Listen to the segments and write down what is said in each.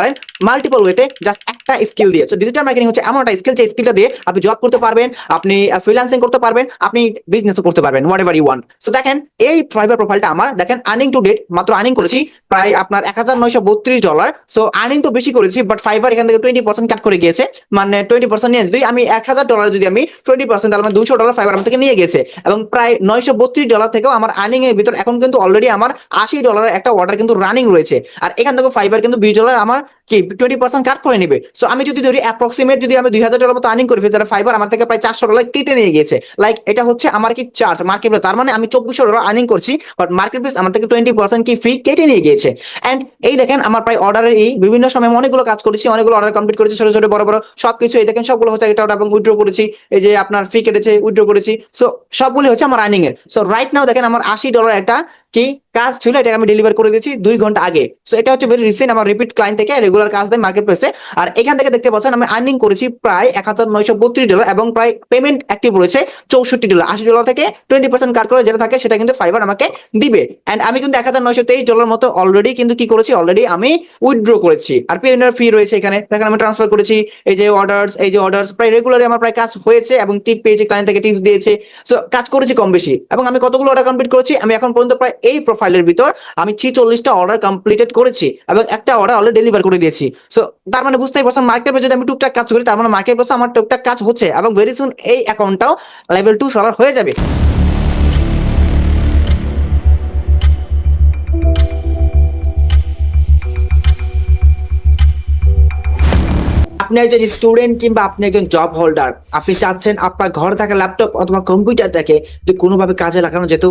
পারেন মাল্টিপল ওয়েতে, জাস্ট একটা স্কিল দিয়ে। তো ডিজিটাল মার্কেটিং হচ্ছে এমন একটা স্কিল, যে স্কিলটা দিয়ে আপনি জব করতে পারবেন, আপনি ফ্রিল্যান্সিং করতে পারবেন, আপনি বিজনেসও করতে পারবেন, whatever you want. So দেখেন এই ফাইবার প্রোফাইলটা আমার, দেখেন আর্নিং টু ডেট মাত্র আর্নিং করেছি প্রায় আপনার $1932। সো আর্নিং তো বেশি করেছি, বাট ফাইবার এখান থেকে 20% কাট করে গিয়েছে, মানে 20% নিয়ে যদি আমি $1000 যদি আমি 20%, তাহলে মানে $200 ফাইবার আমার থেকে নিয়ে গেছে, এবং প্রায় $932 থেকেও আমার আর্নিং এর ভিতর এখন কিন্তু অলরেডি আমার $80 একটা অর্ডার কিন্তু রানিং রয়েছে। আর এখান থেকে ফাইবার কিন্তু $20 আমার কি 20% কাট করে নিবে। সো আমি যদি ধরি অ্যাপ্রক্সিমেট যদি আমি $2000 মতো আর্নিং করি ফেলি, তাহলে ফাইবার আমার থেকে প্রায় $400 কেটে নিয়ে গিয়েছে। লাইক এটা হচ্ছে আমার কি চার্জ মার্কেট প্লেস, তার মানে আমি $2400 আর্নিং করছি, বাট মার্কেট প্লেস আমার থেকে 20% কি ফি কেটে নিয়ে গিয়েছে। এন্ড এই দেখেন আমার প্রায় অর্ডারের এই বিভিন্ন সময় অনেকগুলো কাজ করেছি, অনেকগুলো অর্ডার কমপ্লিট করেছি, ছোট ছোট বড় বড় সবকিছু। এই দেখেন সবগুলো হচ্ছে এটা এবং উইথড্র করেছি, এই যে আপনার ফি কেটেছে, উইথড্র করেছি। সো সবগুলো হচ্ছে আমার আর্নিং এর। সো রাইট নাও দেখেন আমার $80 একটা কি কাজ ছিল, এটাকে আমি ডেলিভার করে দিয়েছি 2 ঘন্টা আগে। সো এটা হচ্ছে ভেরি রিসেন্ট, আমার রিপিট ক্লায়েন্ট থেকে রেগুলার কাজ দেয় মার্কেট প্লেসে। আর এখান থেকে দেখতে পাচ্ছেন আমি আর্নিং করেছি প্রায় $1932 এবং প্রায় পেমেন্ট অ্যাক্টিভ রয়েছে $64। $80 থেকে 20% কাট করে যেটা থাকে সেটা কিন্তু ফাইবার আমাকে দিবে। এন্ড আমি কিন্তু $1923 মতো অলরেডি কিন্তু কি করেছি, অলরেডি আমি উইথড্র করেছি। আর পেমেন্টের ফি রয়েছে এখানে, দেখেন আমি ট্রান্সফার করেছি, এই যে অর্ডার্স প্রায় রেগুলারলি আমার প্রায় কাজ হয়েছে এবং টিপ পেয়েছি, ক্লায়েন্ট থেকে টিপস দিয়েছে। সো কাজ করেছি কম বেশি। এবং আমি কতগুলো অর্ডার কমপ্লিট করেছি, আমি এখন পর্যন্ত প্রায় এই প্রোফাইলের ভিতর আমি 46টা অর্ডার কমপ্লিটেড করেছি এবং একটা অর্ডার অলরেডি ডেলিভার করে দিয়েছি। সো তার মানে বুঝতেই পারছেন মার্কেটে যদি আমি টুকটাক কাজ করি, তার মানে মার্কেট প্লেসে আমার টুকটাক কাজ হচ্ছে এবং ভেরি সুন এই অ্যাকাউন্টটাও লেভেল 2 সেলার হয়ে যাবে। আপনি একজন স্টুডেন্ট কিংবা আপনি একজন জব হোল্ডার, আপনি চাচ্ছেন আপনার ঘরে থাকা ল্যাপটপ অথবা কম্পিউটারটাকে যদি কোনোভাবে কাজে লাগানো যেত,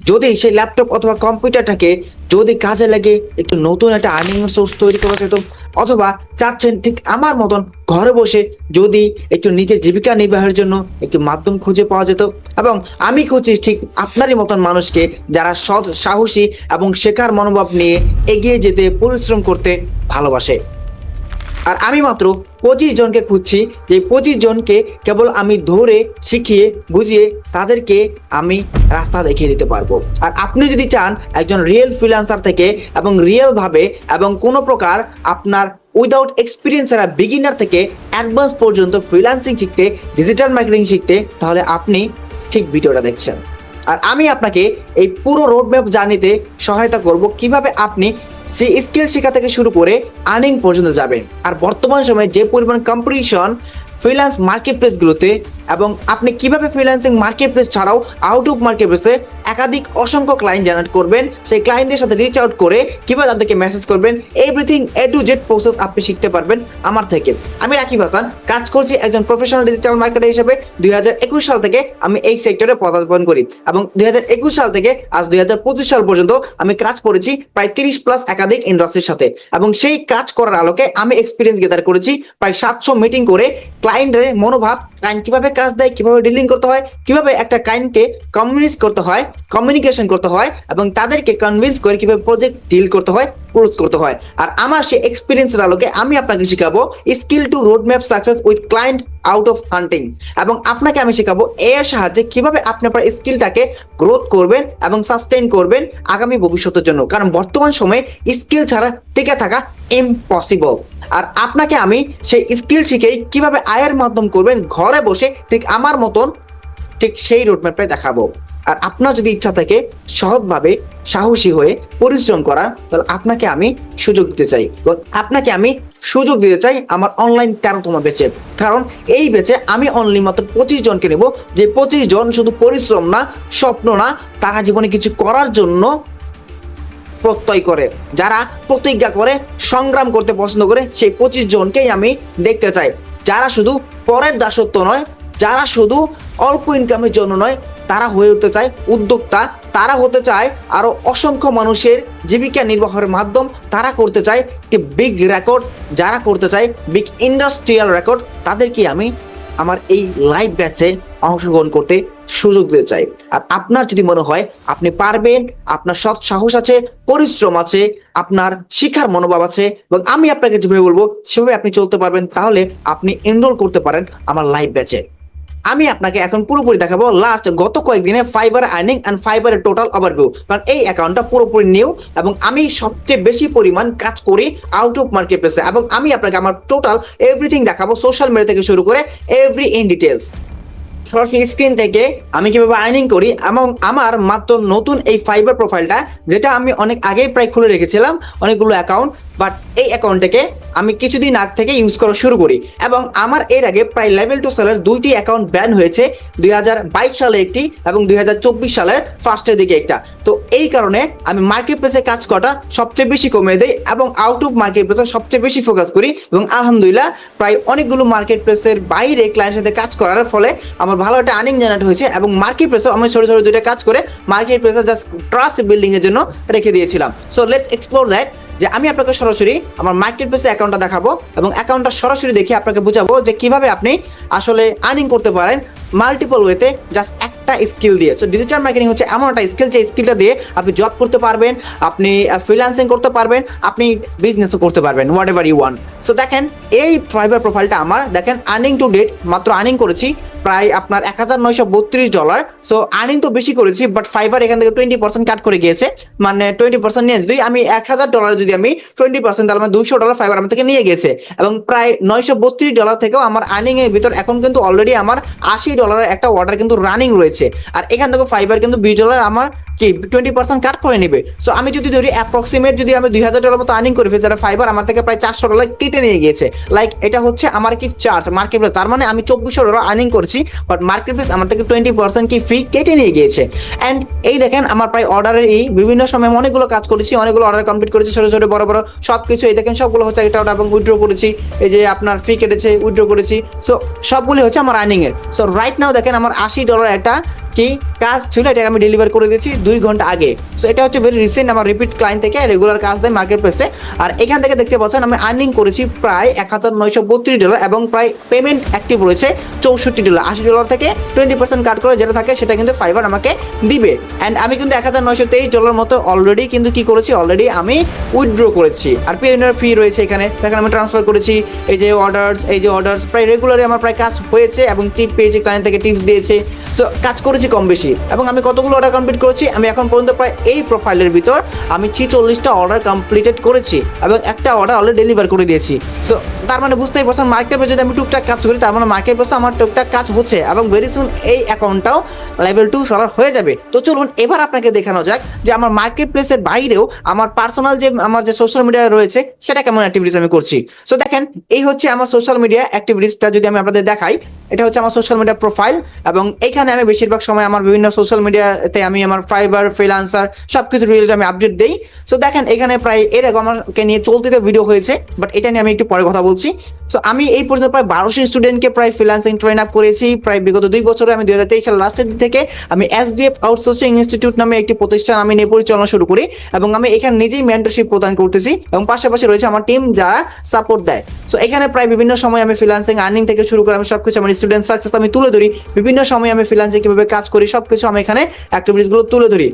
যদি সেই ল্যাপটপ অথবা কম্পিউটারটাকে যদি কাজে লাগে একটু নতুন একটা আর্নিং সোর্স তৈরি করা যেত, অথবা চাচ্ছেন ঠিক আমার মতন ঘরে বসে যদি একটু নিজের জীবিকা নির্বাহের জন্য একটু মাধ্যম খুঁজে পাওয়া যেত। এবং আমি খুঁজছি ঠিক আপনারই মতন মানুষকে, যারা সৎ, সাহসী এবং শেখার মনোভাব নিয়ে এগিয়ে যেতে পরিশ্রম করতে ভালোবাসে। আর আমি মাত্র 25 জনকে খুঁজছি, যে 25 জনকে কেবল আমি ধরে শিখিয়ে বুঝিয়ে তাদেরকে আমি রাস্তা দেখিয়ে দিতে পারবো। আর আপনি যদি চান একজন রিয়েল ফ্রিল্যান্সার থেকে এবং রিয়েল ভাবে এবং কোনো প্রকার আপনার উইদাউট এক্সপিরিয়েন্স ছাড়া বিগিনার থেকে অ্যাডভান্স পর্যন্ত ফ্রিল্যান্সিং শিখতে, ডিজিটাল মার্কেটিং শিখতে, তাহলে আপনি ঠিক ভিডিওটা দেখছেন। আর আমি আপনাকে এই পুরো রোডম্যাপ জার্নিতে সহায়তা করব, কিভাবে আপনি সেই স্কিল শেখা থেকে শুরু করে আর্নিং পর্যন্ত যাবেন। আর বর্তমান সময়ে যে পরিমাণ কম্পিটিশন ফ্রিল্যান্স মার্কেট প্লেসগুলোতে, এবং আপনি কিভাবে ফ্রিল্যান্সিং মার্কেট প্লেস ছাড়াও আউট অফ মার্কেট প্লেসে একাধিক অসংখ্য ক্লায়েন্ট জেনারেট করবেন, সেই ক্লায়েন্টদের সাথে রিচ আউট করে কিভাবে তাদেরকে মেসেজ করবেন, everything A to Z process আপনি শিখতে পারবেন আমার থেকে। আমি রাকিব হাসান, কাজ করছি একজন প্রফেশনাল ডিজিটাল মার্কেটার হিসেবে। 2021 সাল থেকে আমি এই সেক্টরে পদার্পণ করি এবং 2021 সাল থেকে আজ 2025 সাল পর্যন্ত আমি কাজ করেছি প্রায় 30+ একাধিক ইন্ডাস্ট্রির সাথে। এবং সেই কাজ করার আলোকে আমি এক্সপিরিয়েন্স গেদার করেছি, প্রায় 700 মিটিং করে ক্লায়েন্টের মনোভাব, ক্লায়েন্ট কিভাবে কাজ দেয়, কিভাবে ডিলিং করতে হয়, কিভাবে একটা ক্লায়েন্টকে কমিউনিকেশন করতে হয় এবং তাদেরকে কনভিন্স করে কিভাবে প্রজেক্ট ডিল করতে হয়, ক্লোজ করতে হয়। আর আমার সেই এক্সপিরিয়েন্সের আলোকে আমি আপনাকে শেখাবো skill to road map success with client out of hunting. এবং আপনাকে আমি শেখাবো এর সাহায্যে কিভাবে আপনি আপনার স্কিলটাকে গ্রোথ করবেন এবং সাস্টেইন করবেন আগামী ভবিষ্যতের জন্য, কারণ বর্তমান সময়ে স্কিল ছাড়া টিকে থাকা ইম্পসিবল। আর আপনাকে আমি সেই স্কিল শিখেই কিভাবে আয়ের মাধ্যম করবেন ঘরে বসে, ঠিক আমার মতন, ঠিক সেই রোডম্যাপটাই দেখাবো। আর আপনার যদি ইচ্ছা থাকে সহজভাবে সাহসী হয়ে পরিশ্রম করা, তাহলে আপনাকে আমি সুযোগ দিতে চাই, এবং আপনাকে আমি সুযোগ দিতে চাই আমার অনলাইন 13তম ব্যাচে। কারণ এই ব্যাচে আমি অনলি মাত্র 25 জনকে নেব, যে 25 জন শুধু পরিশ্রম না, স্বপ্ন না, তারা জীবনে কিছু করার জন্য প্রত্যয় করে, যারা প্রতিজ্ঞা করে, সংগ্রাম করতে পছন্দ করে, সেই 25 জনকেই আমি দেখতে চাই। যারা শুধু পরের দাসত্ব নয়, যারা শুধু অল্প ইনকামের জন্য নয়, তারা হয়ে উঠতে চায় উদ্যোক্তা, তারা হতে চায় আরো অসংখ্য মানুষের জীবিকা নির্বাহের মাধ্যম, তারা করতে চায় একটি বিগ রেকর্ড, যারা করতে চায় বিগ ইন্ডাস্ট্রিয়াল রেকর্ড, তাদেরকে আমি আমার এই লাইভ ব্যাচে অংশগ্রহণ করতে সুযোগ দিতে চাই। আর আপনার যদি মনে হয় আপনি পারবেন, আপনার সৎ সাহস আছে, পরিশ্রম আছে, আপনার শিখার মনোভাব আছে, এবং আমি আপনাকে যেভাবে বলবো সেভাবে আপনি চলতে পারবেন, তাহলে আপনি এনরোল করতে পারেন আমার লাইভ ব্যাচে। আমি আপনাকে এখন পুরোপুরি দেখাবো লাস্ট গত কয়েকদিনে ফাইবার আর্নিং এন্ড ফাইবারের টোটাল ওভারভিউ, কারণ এই অ্যাকাউন্টটা পুরোপুরি নিউ এবং আমি সবচেয়ে বেশি পরিমাণ কাজ করি আউট অফ মার্কেট প্লেসে, এবং আমি আপনাকে আমার টোটাল এভরিথিং দেখাবো সোশ্যাল মিডিয়া থেকে শুরু করে এভরি ইন ডিটেলস। সরাসরি স্ক্রিন থেকে আমি কিভাবে আর্নিং করি এবং আমার মাত্র নতুন এই ফাইবার প্রোফাইলটা, যেটা আমি অনেক আগেই প্রায় খুলে রেখেছিলাম অনেকগুলো অ্যাকাউন্ট, বাট এই অ্যাকাউন্টটাকে আমি কিছুদিন আগ থেকে ইউজ করা শুরু করি। এবং আমার এর আগে প্রায় লেভেল 2 সেলের দুইটি অ্যাকাউন্ট ব্যান হয়েছে, 2022 সালে একটি এবং 2024 সালের ফার্স্টের দিকে একটা। তো এই কারণে আমি মার্কেট প্লেসে কাজ করাটা সবচেয়ে বেশি কমিয়ে দেই এবং আউট অফ মার্কেট প্লেসে সবচেয়ে বেশি ফোকাস করি, এবং আলহামদুলিল্লাহ প্রায় অনেকগুলো মার্কেট প্লেসের বাইরে ক্লায়েন্টের সাথে কাজ করার ফলে আমার ভালো একটা আর্নিং জেনারেট হয়েছে। এবং মার্কেট প্লেসে আমি ছোট ছোট দুইটা কাজ করে মার্কেট প্লেসে জাস্ট ট্রাস্ট বিল্ডিং এর জন্য রেখে দিয়েছিলাম। সো লেটস এক্সপ্লোর দ্যাট, যে আমি আপনাকে সরাসরি আমার মার্কেট প্লেসে অ্যাকাউন্টটা দেখাবো এবং অ্যাকাউন্টটা সরাসরি দেখে আপনাকে বোঝাবো যে কিভাবে আপনি আসলে আর্নিং করতে পারেন মাল্টিপল ওয়েতে জাস্ট একটা স্কিল দিয়ে। সো ডিজিটাল মার্কেটিং হচ্ছে এমন একটা স্কিল, যে স্কিলটা দিয়ে আপনি জব করতে পারবেন, আপনি ফ্রিল্যান্সিং করতে পারবেন, আপনি বিজনেসও করতে পারবেন, whatever you want. So দেখেন এই ফাইবার প্রোফাইলটা আমার, দেখেন আর্নিং টু ডেট মাত্র আর্নিং করেছি প্রায় আপনার $1932। সো আর্নিং তো বেশি করেছি, বাট ফাইবার এখান থেকে 20% কাট করে গিয়েছে, মানে 20% নিয়ে যদি আমি $1000 যদি আমি 20%, তাহলে আমার $200 ফাইবার আমার থেকে নিয়ে গেছে। এবং প্রায় $932 থেকেও আমার আর্নিং এর ভিতর এখন কিন্তু অলরেডি আমার $80 একটা অর্ডার কিন্তু রানিং রয়েছে, আর এখান থেকে ফাইবার কিন্তু $20 আমার কি 20% কাট করে নেবে। সো আমি যদি ধরি অ্যাপ্রক্সিমেট যদি আমি $2000 মতো আর্নিং করে ফেলি, তাহলে ফাইবার আমার থেকে প্রায় $400 কেটে নিয়ে গিয়েছে। লাইক এটা হচ্ছে আমার কি চার্জ মার্কেট প্লেস, তার মানে আমি $2400 আর্নিং করছি, বাট মার্কেট প্লেস আমার থেকে 20% কি ফি কেটে নিয়ে গিয়েছে। অ্যান্ড এই দেখেন আমার প্রায় অর্ডারের এই বিভিন্ন সময় অনেকগুলো কাজ করেছি, অনেকগুলো অর্ডার কমপ্লিট করেছি, ছোট ছোট বড় বড় সব কিছু। এই দেখেন সবগুলো হচ্ছে এটা ওটা, এবং উইথড্র করেছি, এই যে আপনার ফি কেটেছে, উইথড্র করেছি। সো সবগুলি হচ্ছে আমার আর্নিং এর। সো রাইট নাও দেখেন আমার $80 একটা কি কাজ ছিল, এটাকে আমি ডেলিভার করে দিয়েছি 2 ঘন্টা আগে। সো এটা হচ্ছে ভেরি রিসেন্ট, আমার রিপিট ক্লায়েন্ট থেকে রেগুলার কাজ দেয় মার্কেট প্লেসে। আর এখান থেকে দেখতে পাচ্ছেন আমি আর্নিং করেছি প্রায় $1932 এবং প্রায় পেমেন্ট অ্যাক্টিভ রয়েছে $64। $80 থেকে 20% কাট করে যেটা থাকে সেটা কিন্তু ফাইবার আমাকে দিবে। অ্যান্ড আমি কিন্তু $1923 মতো অলরেডি কিন্তু কি করেছি, অলরেডি আমি উইথড্র করেছি। আর পেইনার ফি রয়েছে এখানে, দেখেন আমি ট্রান্সফার করেছি, এই যে অর্ডার্স প্রায় রেগুলারই আমার প্রায় কাজ হয়েছে, এবং টিপ পেয়েছি, ক্লায়েন্ট থেকে টিপস দিয়েছে। সো কাজ করেছি কম বেশি। এবং আমি কতগুলো অর্ডার কমপ্লিট করেছি, আমি এখন পর্যন্ত প্রায় এই প্রোফাইলের ভিতর আমি 46টা অর্ডার কমপ্লিটেড করেছি এবং একটা অর্ডার অলরেডি ডেলিভার করে দিয়েছি। সো তার মানে বুঝতেই পারছেন মার্কেট প্লেসে যদি আমি টুকটাক কাজ করি, তার মানে মার্কেট প্লেসে আমার টুকটাক কাজ হচ্ছে, এবং ভেরি সুন এই অ্যাকাউন্টটাও লেভেল 2 সেলার হয়ে যাবে। তো চলুন এবার আপনাকে দেখানো যাক যে আমার মার্কেট প্লেসের বাইরেও আমার পার্সোনাল যে আমার যে সোশ্যাল মিডিয়া রয়েছে সেটা কেমন অ্যাক্টিভিটিস আমি করছি। সো দেখেন এই হচ্ছে আমার সোশ্যাল মিডিয়া অ্যাক্টিভিটিসটা, যদি আমি আপনাদের দেখাই, এটা হচ্ছে আমার সোশ্যাল মিডিয়া প্রোফাইল, এবং এইখানে আমি বেশিরভাগ সময় আমার বিভিন্ন সোশ্যাল মিডিয়াতে আমি আমার ফাইবার ফ্রিল্যান্সার সবকিছু রিলেটেড আমি আপডেট দেই। সো দেখেন এখানে প্রায় এর আগে আমাকে নিয়ে চলতিতে ভিডিও হয়েছে, বাট এটা নিয়ে আমি একটু পরে কথা বলছি। সো আমি এই পর্যন্ত প্রায় 1200 স্টুডেন্টকে প্রায় ফ্রিল্যান্সিং ট্রেন আপ করেছি প্রায় বিগত 2 বছরে। আমি 2023 সালের লাস্টের দিক থেকে আমি SBF আউটসোর্সিং ইনস্টিটিউট নামে একটি প্রতিষ্ঠান আমি নিয়ে পরিচালনা শুরু করি, এবং আমি এখানে নিজেই মেন্টরশিপ প্রদান করতেছি, এবং পাশাপাশি রয়েছে আমার টিম যারা সাপোর্ট দেয়। সো এখানে প্রায় বিভিন্ন সময় আমি ফ্রিল্যান্সিং আর্নিং থেকে শুরু করে আমি সবকিছু আমার স্টুডেন্ট সাকসেস আমি তুলে ধরি, বিভিন্ন সময় আমি ফ্রিল্যান্সিং কিভাবে কাজ করি সবকিছু আমি এখানে অ্যাক্টিভিটিসগুলো তুলে ধরি।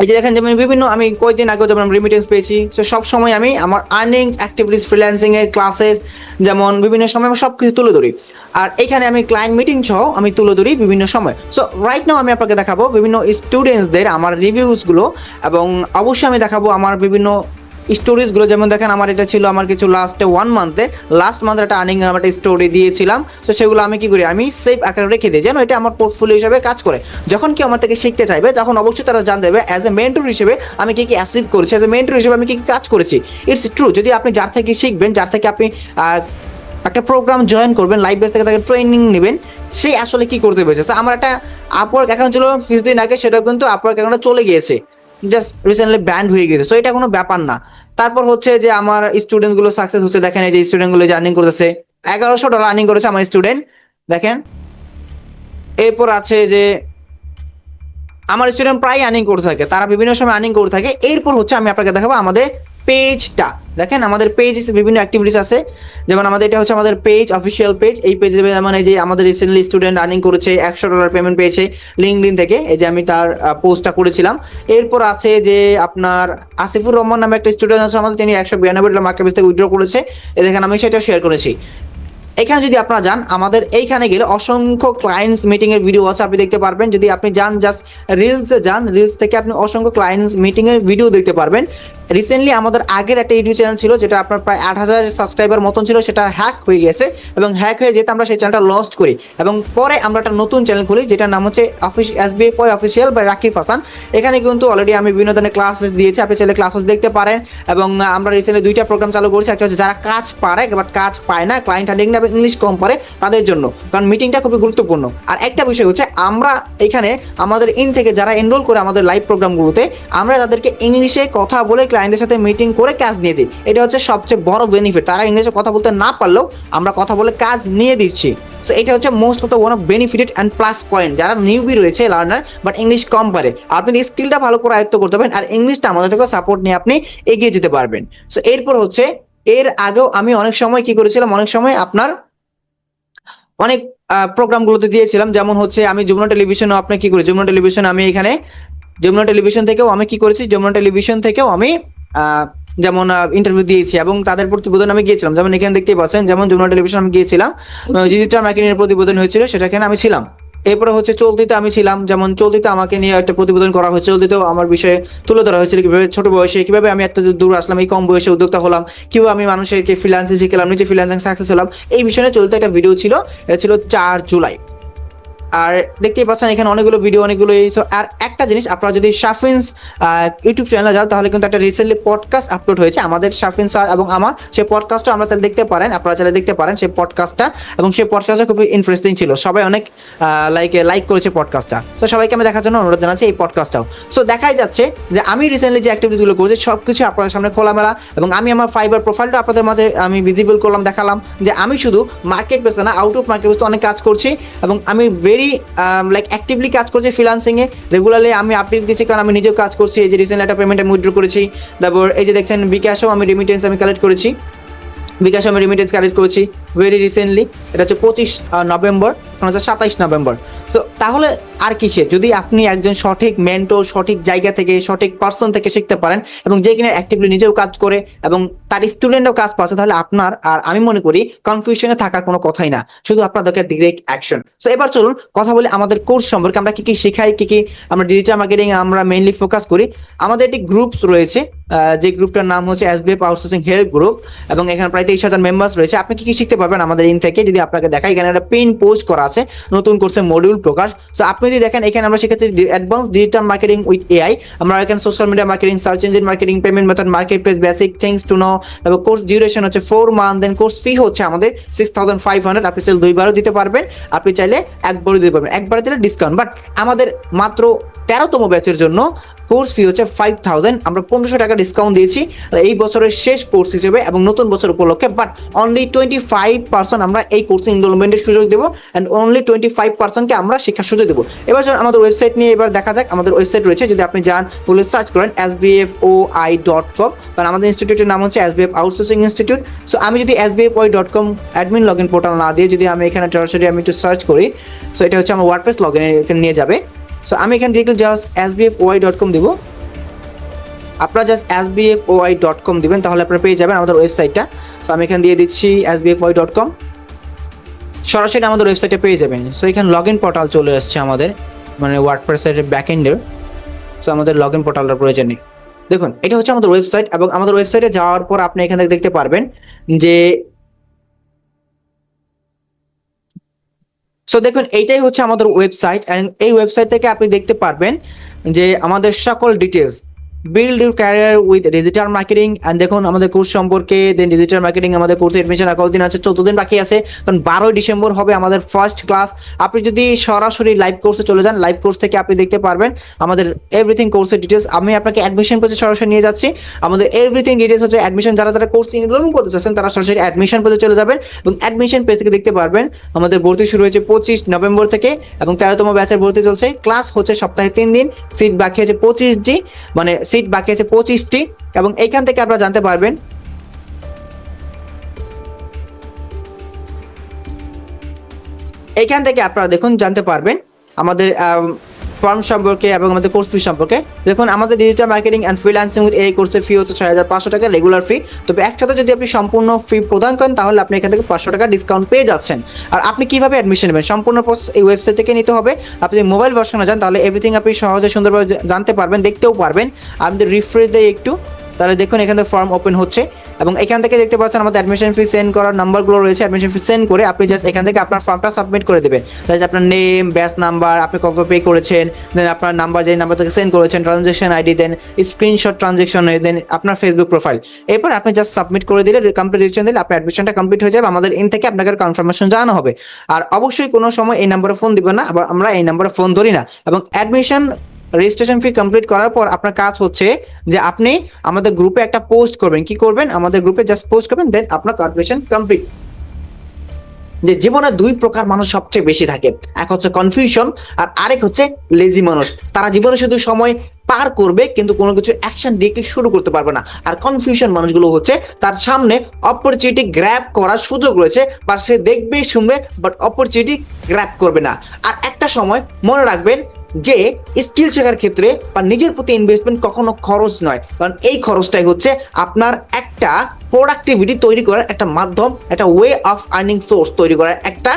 এই যে দেখেন যেমন বিভিন্ন আমি কয়েকদিন আগেও যেমন রেমিটেন্স পেয়েছি। সো সব সময় আমি আমার আর্নিংস অ্যাক্টিভিটিস ফ্রিল্যান্সিং এর ক্লাসেস যেমন বিভিন্ন সময় আমি সব কিছু তুলে ধরি, আর এখানে আমি ক্লায়েন্ট মিটিং সহ আমি তুলে ধরি বিভিন্ন সময়। সো রাইট নাও আমি আপনাকে দেখাবো বিভিন্ন স্টুডেন্টসদের আমার রিভিউসগুলো, এবং অবশ্যই আমি দেখাবো আমার বিভিন্ন স্টোরিজগুলো। যেমন দেখেন আমার এটা ছিল আমার কিছু লাস্ট মান্থের একটা আর্নিং আমার একটা স্টোরি দিয়েছিলাম। সো সেগুলো আমি কি করি, আমি সেভ আকারে রেখে দিই, যেন এটা আমার পোর্টফোলিও হিসেবে কাজ করে। যখন কেউ আমার থেকে শিখতে চাইবে তখন অবশ্যই তারা জানতে হবে অ্যাজ এ মেন্টর হিসেবে আমি কি অ্যাচিভ করেছি, অ্যাজ এ মেন্টর হিসেবে আমি কি কাজ করেছি। ইটস ট্রু, যদি আপনি যার থেকে শিখবেন, যার থেকে আপনি একটা প্রোগ্রাম জয়েন করবেন, লাইভ বেস থেকে তাকে ট্রেনিং নেবেন, সে আসলে কি করতে পেরেছে। আমার একটা আপওয়ার্ক অ্যাকাউন্ট ছিল কিছুদিন আগে, সেটা কিন্তু আপওয়ার্ক অ্যাকাউন্টে চলে গিয়েছে, জাস্ট রিসেন্টলি ব্যান্ড হয়ে গেছে। সো এটা কোনো ব্যাপার না। তারপর হচ্ছে যে আমার স্টুডেন্টগুলো সাকসেস হচ্ছে, দেখেন এই যে স্টুডেন্টগুলো যে আর্নিং করতেছে, $1100 আর্নিং করেছে আমার স্টুডেন্ট, দেখেন। এরপর আছে যে আমার স্টুডেন্ট প্রায় আর্নিং করতে থাকে, তারা বিভিন্ন সময় আর্নিং করতে থাকে। এরপর হচ্ছে আমি আপনাকে দেখাবো আমাদের পেজটা। দেখেন আমাদের পেজ বিভিন্ন অ্যাক্টিভিটিস আছে, যেমন আমাদের এটা হচ্ছে আমাদের পেজ, অফিসিয়াল পেজ। এই পেজে যেমন এই যে আমাদের রিসেন্টলি স্টুডেন্ট আর্নিং করেছে, $100 পেমেন্ট পেয়েছে লিঙ্কডইন থেকে, এই যে আমি তার পোস্টটা করেছিলাম। এরপর আছে যে আপনার আসিফুর রহমান নামে একটা স্টুডেন্ট আছে আমাদের, তিনি $192 মার্কেট প্লেস থেকে উইথড্র করেছে, এই দেখেন আমি সেটা শেয়ার করেছি। এখানে যদি আপনারা যান, আমাদের এইখানে গেলে অসংখ্য ক্লায়েন্টস মিটিং এর ভিডিও আছে, আপনি দেখতে পারবেন। যদি আপনি যান জাস্ট রিলসে যান, রিলস থেকে আপনি অসংখ্য ক্লায়েন্টস মিটিং এর ভিডিও দেখতে পারবেন। রিসেন্টলি আমাদের আগের একটা ইউটিউব চ্যানেল ছিল যেটা আপনার প্রায় 8,000 সাবস্ক্রাইবার মতন ছিল, সেটা হ্যাক হয়ে গেছে এবং হ্যাক হয়ে যেতে আমরা সেই চ্যানেলটা লস্ট করি এবং পরে আমরা একটা নতুন চ্যানেল খুলি যেটার নাম হচ্ছে SBFY অফিসিয়াল বা রাকিব হাসান। এখানে কিন্তু অলরেডি আমি বিভিন্ন ধরনের ক্লাসেস দিয়েছি, আপনি চাইলে ক্লাসেস দেখতে পারেন। এবং আমরা রিসেন্টলি 2টা প্রোগ্রাম চালু করেছি, একটা হচ্ছে যারা কাজ পারে বাট কাজ পায় না, ক্লায়েন্ট হ্যান্ডলিং এবং ইংলিশ কম পারে তাদের জন্য, কারণ মিটিংটা খুবই গুরুত্বপূর্ণ। আর একটা বিষয় হচ্ছে আমরা এখানে আমাদের থেকে যারা এনরোল করে আমাদের লাইভ প্রোগ্রামগুলোতে, আমরা তাদেরকে ইংলিশে কথা বলে ক্লায়েন্টের সাথে মিটিং করে কাজ নিয়ে দিই। এটা হচ্ছে সবচেয়ে বড় বেনিফিট। তারা ইংলিশে কথা বলতে না পারলেও আমরা কথা বলে কাজ নিয়ে দিচ্ছি। সো এটা হচ্ছে most of the one of benefited and plus point যারা নিউবি রয়েছে লার্নার বাট ইংলিশ কম পারে। আপনি স্কিলটা ভালো করে আয়ত্ত করতে পারেন আর ইংলিশটা আমাদের থেকে সাপোর্ট নিয়ে আপনি এগিয়ে যেতে পারবেন। সো এরপর হচ্ছে এর আগেও আমি অনেক সময় কি করেছিলাম, অনেক সময় আপনার অনেক প্রোগ্রামগুলোতে দিয়েছিলাম, যেমন হচ্ছে আমি যমুনা টেলিভিশনও আপনি কি করি, যমুনা টেলিভিশন আমি এখানে যমুনা টেলিভিশন থেকেও আমি কি করেছি, যমুনা টেলিভিশন থেকেও আমি যেমন ইন্টারভিউ দিয়েছি এবং তাদের প্রতিবেদন আমি গিয়েছিলাম। যেমন এখানে দেখতেই পাচ্ছেন, যেমন যমুনা টেলিভিশন আমি গিয়েছিলাম, ডিজিটাল মার্কেটিং এর প্রতিবেদন হয়েছিল, সেটাখানে আমি ছিলাম। এরপরে হচ্ছে চলতিতে আমি ছিলাম, যেমন চলতিতে আমাকে নিয়ে একটা প্রতিবেদন করা হয়েছে, চলতিতেও আমার বিষয়ে তুলে ধরা হয়েছিল কিভাবে ছোট বয়সে কিভাবে আমি এত দূর আসলাম, এই কম বয়সে উদ্যোক্তা হলাম, কিভাবে আমি মানুষেরকে ফ্রিল্যান্সিং শিখলাম, নিজে ফ্রিল্যান্সিং সাকসেস হলাম, এই বিষয়ে চলতে একটা ভিডিও ছিল। এটা ছিল 4 জুলাই। আর দেখতেই পাচ্ছেন এখানে অনেকগুলো ভিডিও, অনেকগুলো। আর একটা জিনিস, আপনারা যদি শাফিনস ইউটিউব চ্যানেলে যাও তাহলে কিন্তু একটা রিসেন্টলি পডকাস্ট আপলোড হয়েছে আমাদের শাফিন স্যার এবং আমার, সেই পডকাস্টটা আমরা চাইলে দেখতে পারেন, আপনারা চাইলে দেখতে পারেন সেই পডকাস্টটা। এবং সেই পডকাস্টটা খুবই ইন্টারেস্টিং ছিল, সবাই অনেক লাইক করেছে পডকাস্টটা। তো সবাইকে আমি দেখার জন্য অনুরোধ জানাচ্ছি এই পডকাস্টটাও। সো দেখাই যাচ্ছে যে আমি রিসেন্টলি যে অ্যাক্টিভিটিসগুলো করেছি সব কিছু আপনাদের সামনে খোলামেলা, এবং আমি আমার ফাইবার প্রোফাইলটা আপনাদের মাঝে আমি ভিজিবল করলাম, দেখালাম যে আমি শুধু মার্কেট প্লেসে না, আউট অফ মার্কেট প্লেসে অনেক কাজ করছি এবং আমি ভেরি অ্যাক্টিভলি কাজ করছি ফ্রিল্যান্সিংয়ে। রেগুলারলি আমি আপডেট দিচ্ছি, কারণ আমি নিজেও কাজ করছি। এই যে রিসেন্টলি একটা পেমেন্ট আমি উইথড্র করেছি, তারপর এই যে দেখছেন বিকাশও আমি রেমিটেন্স আমি কালেক্ট করেছি, বিকাশ আমি রেমিটেন্স কালেক্ট করেছি ভেরি রিসেন্টলি। এটা হচ্ছে 25 নভেম্বর, এখন হচ্ছে 27 নভেম্বর। সো তাহলে আর কিসের, যদি আপনি একজন সঠিক মেন্টর, সঠিক জায়গা থেকে, সঠিক পার্সন থেকে শিখতে পারেন এবং যে কিনা অ্যাক্টিভলি নিজেও কাজ করে এবং তার স্টুডেন্টও কাজ পাচ্ছে, তাহলে আপনার আর আমি মনে করি কনফিউশনে থাকার কোনো কথাই না, শুধু আপনাদেরকে ডিরেক্ট অ্যাকশন। সো এবার চলুন কথা বলি আমাদের কোর্স সম্পর্কে, আমরা কি কি শেখাই, কি কি আমরা ডিজিটাল মার্কেটিং আমরা মেইনলি ফোকাস করি। আমাদের একটি গ্রুপস রয়েছে, যে গ্রুপটার নাম হচ্ছে SBF আউটসোর্সিং হেল্প গ্রুপ, এবং এখানে প্রায় 23,000 মেম্বার্স রয়েছে। আপনি কি কি শিখতে পারবেন আমাদের ইন থেকে, যদি আপনাকে দেখাই, এখানে একটা পিন পোস্ট করা আছে নতুন কোর্সের মডিউল প্রকাশ। সো আপনি যদি দেখেন, এখানে আমরা শিখেছি advance digital marketing with AI। আমরা এখানে social media marketing, search engine marketing, payment method, market place basic things to know. তারপর কোর্স ডিউরেশন হচ্ছে 4 মান্থ, দেন কোর্স ফি হচ্ছে আমাদের 6,500। আপনি চাইলে 2বারও দিতে পারবেন, আপনি চাইলে একবারও দিতে পারবেন, একবারে দিলে ডিসকাউন্ট। বাট আমাদের মাত্র 13তম ব্যাচের জন্য কোর্স ফি হচ্ছে 5,000, আমরা 1500 টাকা ডিসকাউন্ট দিয়েছি এই বছরের শেষ কোর্স হিসেবে এবং নতুন বছর উপলক্ষে। বাট অনলি 25% আমরা এই কোর্সে এনরোলমেন্টের সুযোগ দেবো, অ্যান্ড অনলি 25%কে আমরা শিক্ষার সুযোগ দেবো। এবার যখন আমাদের ওয়েবসাইট নিয়ে এবার দেখা যাক, আমাদের ওয়েবসাইট রয়েছে, যদি আপনি যান বলে সার্চ করেন sbfoi.com, কারণ আমাদের ইনস্টিটিউটের নাম হচ্ছে SBF আউটসোর্সিং ইনস্টিটিউট। সো আমি যদি sbfoi.com admin log in portal না দিয়ে যদি আমি এখানে সরাসরি আমি একটু সার্চ করি, সো এটা হচ্ছে আমার ওয়ার্ডপ্রেস লগ ইন এখানে নিয়ে যাবে। সো আমি এখানে ডিরেক্টলি জাস্ট sbfoi.com দিব, আপনারা জাস্ট sbfoi.com দিবেন, তাহলে আপনারা পেয়ে যাবেন আমাদের ওয়েবসাইটটা। সো আমি এখানে দিয়ে দিচ্ছি sbfoi.com, সরাসরি আমাদের ওয়েবসাইটে পেয়ে যাবেন। সো এখানে লগ ইন পোর্টাল চলে আসছে আমাদের, মানে ওয়ার্ডপ্রেসের ব্যাকএন্ডের। সো আমাদের লগ ইন পোর্টালটার প্রয়োজন নেই। দেখুন এটা হচ্ছে আমাদের ওয়েবসাইট, এবং আমাদের ওয়েবসাইটে যাওয়ার পর আপনি এখানে দেখতে পারবেন যে, সো দেখুন এইটাই হচ্ছে আমাদের ওয়েবসাইট, এন্ড এই ওয়েবসাইট থেকে আপনি দেখতে পারবেন যে আমাদের সকল details, build your career with digital marketing. And দেখুন আমাদের কোর্স সম্পর্কে, দেন ডিজিটাল মার্কেটিং আমাদের কোর্সে এডমিশন আর কতদিন আছে, 14 দিন বাকি আছে, কারণ 12 ডিসেম্বর হবে আমাদের ফার্স্ট ক্লাস। আপনি যদি সরাসরি লাইভ কোর্সে চলে যান, লাইভ কোর্স থেকে আপনি দেখতে পারবেন আমাদের এভরিথিং কোর্সের ডিটেলস। আমি আপনাকে অ্যাডমিশন পেজে সরাসরি নিয়ে যাচ্ছি, আমাদের এভরিথিং ডিটেলস হচ্ছে অ্যাডমিশন, যারা যারা কোর্স এনরোল করতে চাচ্ছেন তারা সরাসরি অ্যাডমিশন পেজে চলে যাবেন, এবং অ্যাডমিশন পেজ থেকে দেখতে পারবেন আমাদের ভর্তি শুরু হয়েছে 25 নভেম্বর থেকে, এবং 13তম ব্যাচের ভর্তি চলছে। ক্লাস হচ্ছে সপ্তাহে 3 দিন, সিট বাকি আছে 25টি, মানে সিট বাকি আছে 25টি। এবং এইখান থেকে আপনারা জানতে পারবেন, এইখান থেকে আপনারা দেখুন জানতে পারবেন আমাদের ফর্ম সম্পর্কে এবং আমাদের কোর্স ফি সম্পর্কে। দেখুন, আমাদের digital marketing and freelancing with এই কোর্সের ফি হচ্ছে 6,500 টাকা রেগুলার ফি। তবে একসাথে যদি আপনি সম্পূর্ণ ফি প্রদান করেন তাহলে আপনি এখান থেকে 500 টাকা ডিসকাউন্ট পেয়ে যাচ্ছেন। আর আপনি কিভাবে অ্যাডমিশন নেবেন সম্পূর্ণ প্রসেস এই ওয়েবসাইট থেকে নিতে হবে। আপনি মোবাইল ভার্সনে যান তাহলে এভরিথিং আপনি সহজে সুন্দরভাবে জানতে পারবেন, দেখতেও পারবেন। আমাদের রিফ্রেশ দেয় একটু, তাহলে দেখুন এখান থেকে ফর্ম ওপেন হচ্ছে এবং এখান থেকে দেখতে পাচ্ছেন আমাদের অ্যাডমিশন ফি সেন্ড করার নাম্বারগুলো রয়েছে। অ্যাডমিশন ফি সেন্ড করে আপনি জাস্ট এখান থেকে আপনার ফর্মটা সাবমিট করে দেবেন। তাহলে আপনার নেম, ব্যাচ নাম্বার, আপনি কত পে করেছেন, দেন আপনার নাম্বার যে নাম্বার থেকে সেন্ড করেছেন, ট্রানজ্যাকশন আইডি, দেন স্ক্রিনশট ট্রানজ্যাকশন, দেন আপনার ফেসবুক প্রোফাইল। এরপর আপনি জাস্ট সাবমিট করে দিলে, কমপ্লিট রেজিস্ট্রেশন দিলে আপনার অ্যাডমিশনটা কমপ্লিট হয়ে যাবে। আমাদের ইন থেকে আপনাকে কনফার্মেশন জানানো হবে। আর অবশ্যই কোনো সময় এই নাম্বারে ফোন দিবেন না, আবার আমরা এই নাম্বারে ফোন ধরি না। এবং অ্যাডমিশন রেজিস্ট্রেশন ফি কমপ্লিট করার পর আপনার কাজ হচ্ছে যে আপনি আমাদের গ্রুপে একটা পোস্ট করবেন। কি করবেন? আমাদের গ্রুপে জাস্ট পোস্ট করবেন, দেন আপনার অ্যাডমিশন কমপ্লিট। যে জীবনে দুই প্রকার মানুষ সবচেয়ে বেশি থাকে, এক হচ্ছে কনফিউশন আর আরেক হচ্ছে লেজি মানুষ। তারা জীবনে শুধু সময় পার করবে কিন্তু কোনো কিছু অ্যাকশন ডিরেক্টলি শুরু করতে পারবে না। আর কনফিউশন মানুষগুলো হচ্ছে তার সামনে অপরচুনিটি গ্র্যাব করার সুযোগ রয়েছে, বা সে দেখবে শুনবে বাট অপরচুনিটি গ্র্যাব করবে না। আর একটা সময় মনে রাখবেন যে স্কিল শেখার ক্ষেত্রে বা নিজের প্রতি ইনভেস্টমেন্ট কখনো খরচ নয়, কারণ এই খরচটাই হচ্ছে আপনার একটা প্রোডাক্টিভিটি তৈরি করার একটা মাধ্যম, একটা ওয়ে অফ আর্নিং সোর্স তৈরি করার একটা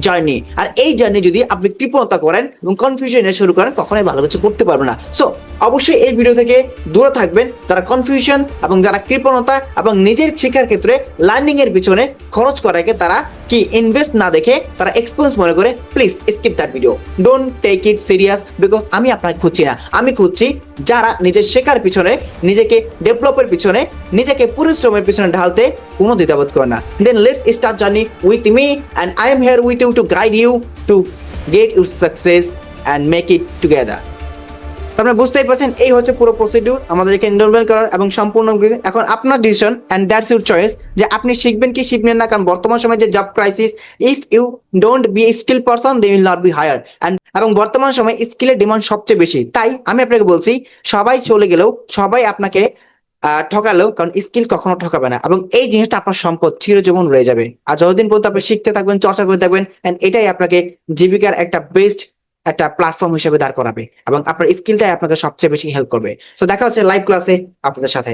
জার্নি। আর এই জার্নি যদি আপনি কৃপণতা করেন এবং কনফিউশনে শুরু করেন কখনোই ভালো কিছু করতে পারবে না। সো অবশ্যই এই ভিডিও থেকে দূরে থাকবেন যারা কনফিউশন এবং যারা কৃপণতা এবং নিজের শেখার ক্ষেত্রে লার্নিং এর পিছনে খরচ করাকে তারা কি ইনভেস্ট না দেখে তারা এক্সপেন্স মনে করে। Please skip that video, don't take it serious, because আমি আপনাকে খুঁজছি না, আমি খুঁজছি যারা নিজের শেখার পিছনে, নিজেকে ডেভেলপের পিছনে, নিজেকে পরিশ্রমের পিছনে ঢালতে কোনো দ্বিধাবোধ করে না। Then let's start journey with me and I am here with you to guide you to get your success and make it together. আপনারা বুঝতেই পারছেন এই হচ্ছে পুরো প্রসিডিউর আমাদেরকে এনরোলমেন্ট করার এবং সম্পূর্ণ। এখন আপনার decision and that's your choice যে আপনি শিখবেন কি শিখবেন না। কারণ বর্তমান সময়ে যে job crisis, if you don't be a skill person they will not be hire. And এবং বর্তমান সময়ে স্কিলের ডিমান্ড সবচেয়ে বেশি। তাই আমি আপনাকে বলছি সবাই চলে গেলেও, সবাই আপনাকে ঠকালেও, কারণ স্কিল কখনো ঠকাবে না এবং এই জিনিসটা আপনার সম্পদ চিরজীবন রয়ে যাবে। আর যতদিন পর্যন্ত আপনি শিখতে থাকবেন, চর্চা করতে থাকবেন, এন্ড এটাই আপনাকে জীবিকার একটা বেস্ট একটা প্ল্যাটফর্ম হিসেবে দাঁড় করাবে এবং আপনার স্কিলটাই আপনাকে সবচেয়ে বেশি হেল্প করবে। তো দেখা হচ্ছে লাইভ ক্লাসে আপনাদের সাথে।